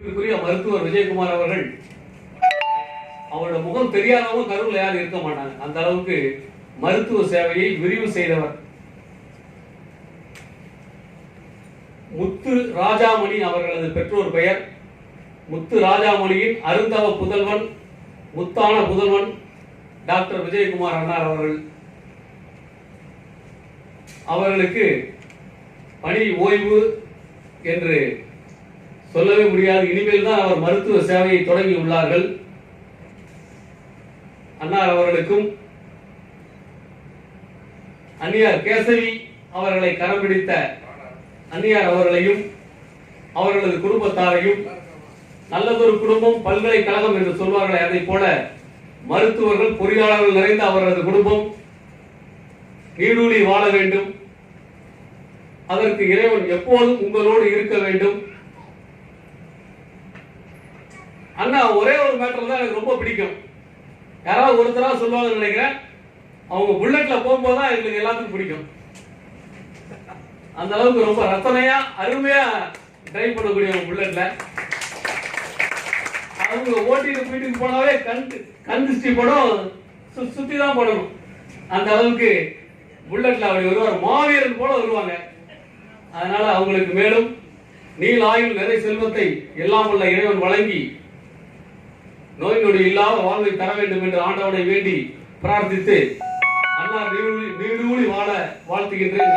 மருத்துவர் விஜயகுமார் அவர்கள் அவரோட முகம் தெரியாதவங்க கருவில் யாரும் இருக்க மாட்டாங்க. அந்த அளவுக்கு மருத்துவ சேவையை விரிவு செய்தவர். முத்து ராஜாமணி அவர்களது பெற்றோர் பெயர். முத்து ராஜாமணியின் அருந்தவ புதல்வன், முத்தான புதல்வன் டாக்டர் விஜயகுமார் அண்ணார் அவர்கள். அவர்களுக்கு பணி ஓய்வு என்று சொல்லவே முடியாது. இனிமேல் தான் அவர் மருத்துவ சேவையை தொடங்கி உள்ளார்கள். அன்னார் அவர்களுக்கும் அந்நியார் கேசவி அவர்களை கரம் பிடித்த அந்நியார் அவர்களையும் அவர்களது குடும்பத்தாரையும், நல்லதொரு குடும்பம் பல்கலைக்கழகம் என்று சொல்வார்கள், அதை போல மருத்துவர்கள் பொறியாளர்கள் நிறைந்த அவரது குடும்பம் நீடூழி வாழ வேண்டும். அதற்கு இறைவன் எப்போதும் உங்களோடு இருக்க வேண்டும். அண்ணா ஒரே ஒரு மேட்டர் தான் எனக்கு ரொம்ப பிடிக்கும். யாராவது ஒருத்தரா சொல்லுவாங்கன்னு நினைக்கிறேன், அவங்க புல்லட்ல போகும்போது தான் எங்களுக்கு எல்லாத்துக்கும் பிடிக்கும். அந்த அளவுக்கு ரொம்ப ரத்தனையா அருமையா டிரைவ் பண்ணக்கூடிய புல்லட்ல அவங்க ஓட்டிட்டு வீட்டுக்கு போனாவே கண் திருஷ்டி படம் சுத்தி தான் போடணும். அந்த அளவுக்கு புல்லட்ல அப்படி வருவார், மாவீரன் போல வருவாங்க. அதனால அவங்களுக்கு மேலும் நீல் ஆயுள் நிறை செல்வத்தை எல்லாம் உள்ள இறைவன் வழங்கி நோய் நொடி இல்லாத வாழ்வை தர வேண்டும் என்று ஆண்டவனை வேண்டி பிரார்த்தித்து அன்னார் நீடூழி வாழ வாழ்த்துகின்றேன்.